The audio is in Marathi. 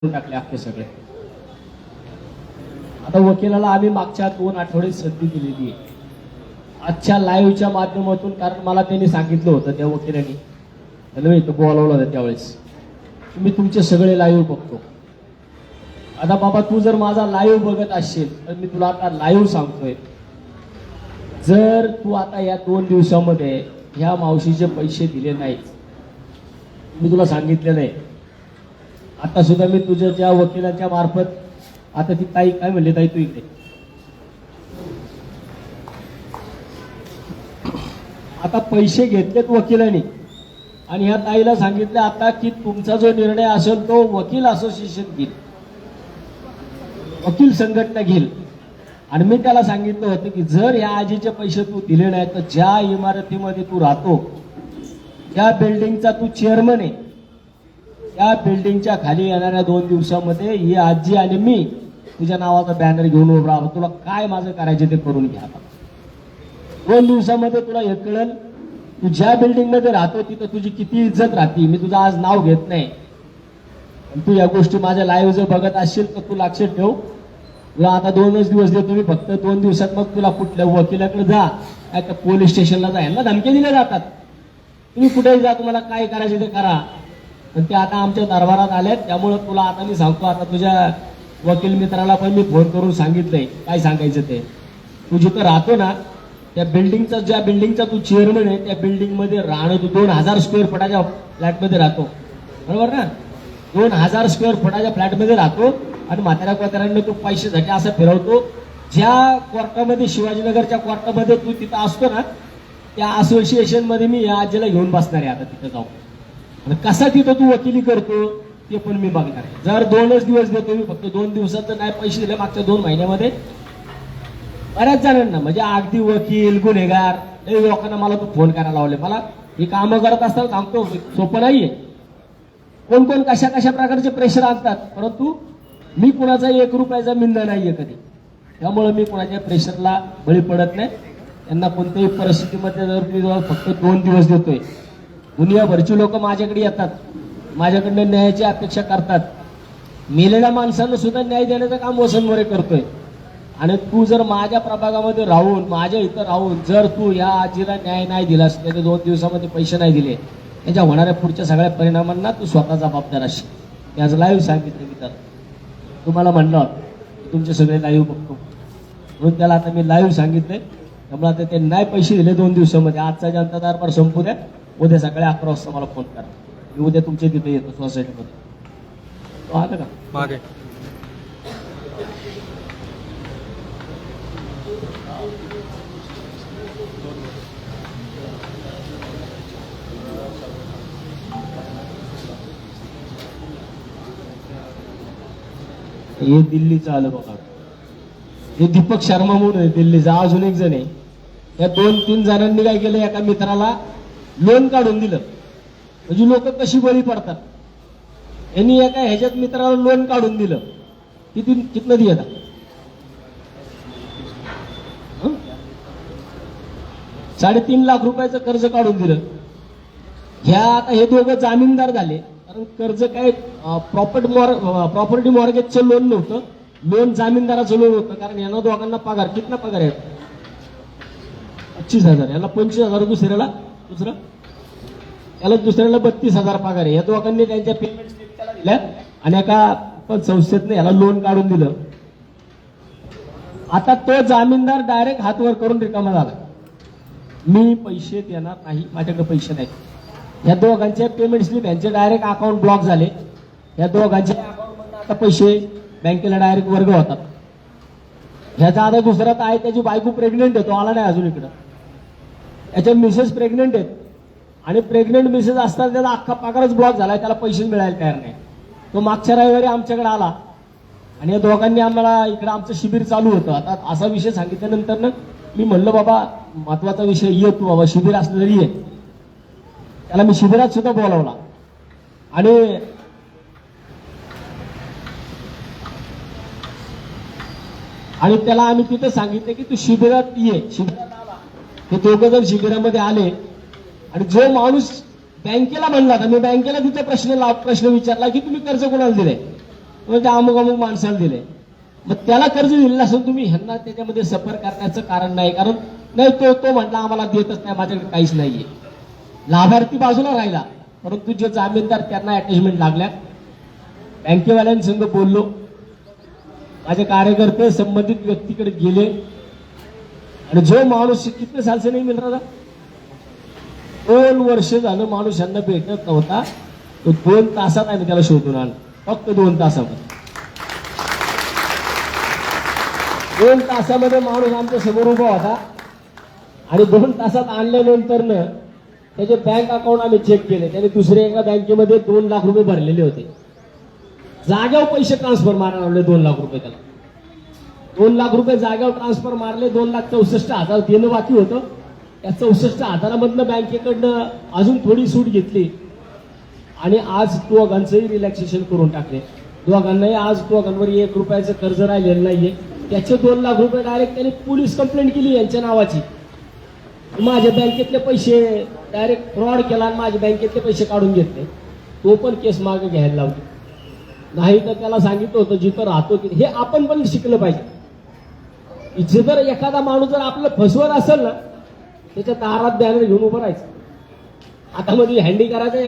टाकले अख्खे सगळे. आता वकिलाला आम्ही मागच्या 2 आठवडे संधी दिलेली आहे आजच्या लाईव्हच्या माध्यमातून, कारण मला त्यांनी सांगितलं होतं त्या वकिलांनी, त्याला मी इथं बोलावलं होतं त्यावेळेस, मी तुमचे सगळे लाईव्ह बघतो. आता बाबा तू जर माझा लाईव्ह बघत असशील तर मी तुला आता लाईव्ह सांगतोय, जर तू आता या 2 दिवसामध्ये ह्या मावशीचे पैसे दिले नाहीत, मी तुला सांगितलेलं आहे, आता सुद्धा मी तुझ्या ज्या वकिलांच्या मार्फत, आता ती ताई काय म्हणली, ताई तू इकडे, आता पैसे घेतलेत वकिलांनी आणि ह्या ताईला सांगितलं आता की तुमचा जो निर्णय असेल तो वकील असोसिएशन घेईल, वकील संघटना घेईल. आणि मी त्याला सांगितलं होतं की जर या आजीचे पैसे तू दिले नाही तर ज्या इमारतीमध्ये तू राहतो त्या बिल्डिंगचा तू चेअरमन आहे, त्या बिल्डिंगच्या खाली येणाऱ्या 2 दिवसामध्ये ही आजी आणि मी तुझ्या नावाचा बॅनर घेऊन उभा राहतो, तुला काय माझं करायचे ते करून घ्या. 2 दिवसामध्ये तुला हे कळेल तू ज्या बिल्डिंग मध्ये राहतो तिथं तुझी किती इज्जत राहते. मी तुझं आज नाव घेत नाही, तू या गोष्टी माझ्या लाईव्ह जर बघत असशील तर तू लक्षात ठेव, तुला आता 2च दिवस देतो मी फक्त. 2 दिवसात मग तुला कुठल्या वकिलाकडे जा, काय पोलीस स्टेशनला जा, यांना धमकी दिल्या जातात, तुम्ही कुठेही जा, तुम्हाला काय करायचे ते करा. पण ते आता आमच्या दरबारात आलेत, त्यामुळे तुला आता मी सांगतो, आता तुझ्या वकील मित्राला पण मी फोन करून सांगितलंय काय सांगायचं ते. तू जिथं राहतो ना त्या बिल्डिंगचा, ज्या बिल्डिंगचा तू चेअरमन आहे त्या बिल्डिंग मध्ये राहणं, तू 2000 स्क्वेअर फुटाच्या फ्लॅटमध्ये राहतो, बरोबर ना, 2000 स्क्वेअर फुटाच्या फ्लॅटमध्ये राहतो आणि म्हाताऱ्या कोताऱ्यांना तू पैशासाठी असं फिरवतो. ज्या कोर्टामध्ये, शिवाजीनगरच्या कोर्टामध्ये तू तिथं असतो ना, त्या असोसिएशन मध्ये मी या आजीला घेऊन बसणार आहे आता तिथं जाऊन, आणि कसा तिथं तू वकिली करतो ते पण मी बघणार आहे. जर 2च दिवस देतो मी फक्त, 2 दिवसात जर नाही पैसे दिले मागच्या 2 महिन्यामध्ये बऱ्याच जणांना, म्हणजे अगदी वकील, गुन्हेगार लोकांना मला तू फोन करायला लावले. मला ही कामं करत असताना सांगतो सोपं नाहीये, कोण कोण कशा कशा प्रकारचे प्रेशर आणतात, परंतु मी कुणाचा 1 रुपयाचा मिंदा नाहीये कधी, त्यामुळे मी कुणाच्या प्रेशरला बळी पडत नाही. त्यांना कोणत्याही परिस्थितीमध्ये जर मी फक्त 2 दिवस देतोय, दुनियाभरची लोक माझ्याकडे येतात, माझ्याकडनं न्यायाची अपेक्षा करतात. मेलेल्या माणसांना सुद्धा न्याय देण्याचं काम वसंत मोरे करतोय. आणि तू जर माझ्या प्रभागामध्ये राहून, माझ्या इथं राहून जर तू या आजीला न्याय नाही दिलास, त्याच्या 2 दिवसामध्ये पैसे नाही दिले, त्याच्या होणाऱ्या पुढच्या सगळ्या परिणामांना तू स्वतः जबाबदार असेल. मी आज लाईव्ह सांगितलं मी, तर तुम्हाला म्हणलं तुमचे सगळे लाईव्ह बघतो म्हणून त्याला आता मी लाईव्ह सांगितलंय. त्यामुळे आता ते नाही पैसे दिले 2 दिवसामध्ये, आजचा जनता दरबार संपू द्या, उद्या सकाळी 11 वाजता मला फोन करा, मी उद्या तुमच्या तिथे येतो सोसायटीमध्ये. तो आलं का मागे? हे दिल्लीचं आलं बघा, हे दीपक शर्मा म्हणून आहे दिल्लीचा, अजून एक जण आहे. या 2-3 जणांनी काय केलं, एका मित्राला लोन काढून दिलं, म्हणजे लोक कशी बळी पडतात. यांनी एका ह्याच्यात मित्राला लोन काढून दिलं, कितना दिया था, 3.5 लाख रुपयाचं कर्ज काढून दिलं. ह्या आता हे दोघं जामीनदार झाले, कारण कर्ज काय प्रॉपर्टी मॉर्गेजचं लोन नव्हतं, लोन जामीनदाराचं लोन होतं. कारण यांना दोघांना पगार कितना पगार आहे, 25,000, याला 25,000, दुसऱ्याला 32,000 पगार आहे. या दोघांनी त्यांच्या पेमेंट स्लिप त्याला दिल्या आणि एका संस्थेतनं याला लोन काढून दिलं. आता तो जामीनदार डायरेक्ट हात वर करून रिकामा झाला, मी पैसे देणार नाही, माझ्याकडे पैसे नाही. या दोघांचे पेमेंट स्लिप यांचे डायरेक्ट अकाउंट ब्लॉक झाले. या दोघांचे अकाउंटमधून आता पैसे बँकेला डायरेक्ट वर्ग होतात. ह्याचा आता दुसरा तर आहे, त्याची बायको प्रेग्नेंट आहे, तो आला नाही अजून इकडं. याच्या मिसेस प्रेग्नेंट आहेत आणि प्रेग्नेंट मिसेस असताना त्याचा अख्खा पगारच ब्लॉक झालाय, त्याला पैसे मिळायला तयार नाही. तो मागच्या रविवारी आमच्याकडे आला आणि या दोघांनी आम्हाला इकडे आमचं शिबिर चालू होतं. आता असा विषय सांगितल्यानंतर मी म्हणलं बाबा महत्वाचा विषय ये, तू बाबा शिबिर असलं तरी ये. त्याला मी शिबिरात सुद्धा बोलावला आणि त्याला आम्ही तिथे सांगितलं की तू शिबिरात ये. शिबिरात आला, हे दोघं जर शिबिरामध्ये आले आणि जो माणूस बँकेला म्हणला, तर मी बँकेला तिथे प्रश्न विचारला की तुम्ही कर्ज कोणाला दिले, म्हणजे अमुक अमुक माणसाला दिले, मग त्याला कर्ज दिलेलं असेल तुम्ही, ह्यांना त्याच्यामध्ये सफर करण्याचं कारण नाही. कारण नाही तो म्हटला आम्हाला देतच नाही, माझ्याकडे काहीच नाहीये. लाभार्थी बाजूला राहिला, परंतु जे जामीनदार त्यांना अटॅचमेंट लागल्या. बँकेवाल्यांसंग बोललो, माझे कार्यकर्ते संबंधित व्यक्तीकडे गेले आणि जो माणूस कितने साल से नाही मिल रहा था, 2 वर्ष झालं माणूस यांना भेटत नव्हता, तो 2 तासात आम्ही त्याला शोधून आणलं. फक्त 2 तासामध्ये 2 तासामध्ये माणूस आमच्या समोर उभा होता. आणि 2 तासात आणल्यानंतर त्याचे बँक अकाउंट आम्ही चेक केले. त्याने दुसऱ्या एका बँकेमध्ये 2 लाख रुपये भरलेले होते. जाग्यावर पैसे ट्रान्सफर मारायला लावले 2 लाख रुपये त्याला. 2 लाख रुपये जाग्यावर ट्रान्सफर मारले. 2,64,000 देणं बाकी होतं. त्या 64,000मधनं बँकेकडनं अजून थोडी सूट घेतली आणि आज दोघांचंही रिलॅक्सेशन करून टाकले. दोघांनाही आज दोघांवर 1 रुपयाचं कर्ज राहिलेलं नाहीये. त्याचे 2 लाख रुपये डायरेक्ट त्यांनी पोलीस कंप्लेंट केली यांच्या नावाची. माझ्या बँकेतले पैसे डायरेक्ट फ्रॉड केला आणि माझ्या बँकेतले पैसे काढून घेतले. तो पण केस मागे घ्यायला लावली. नाही तर त्याला सांगितलं होतं जिथं राहतो हे आपण पण शिकलं पाहिजे. इथे जर एखादा माणूस जर आपलं फसवत असेल ना, त्याच्या दारात बॅनर घेऊन उभं राहायचं, हातामध्ये हँडी करायचं.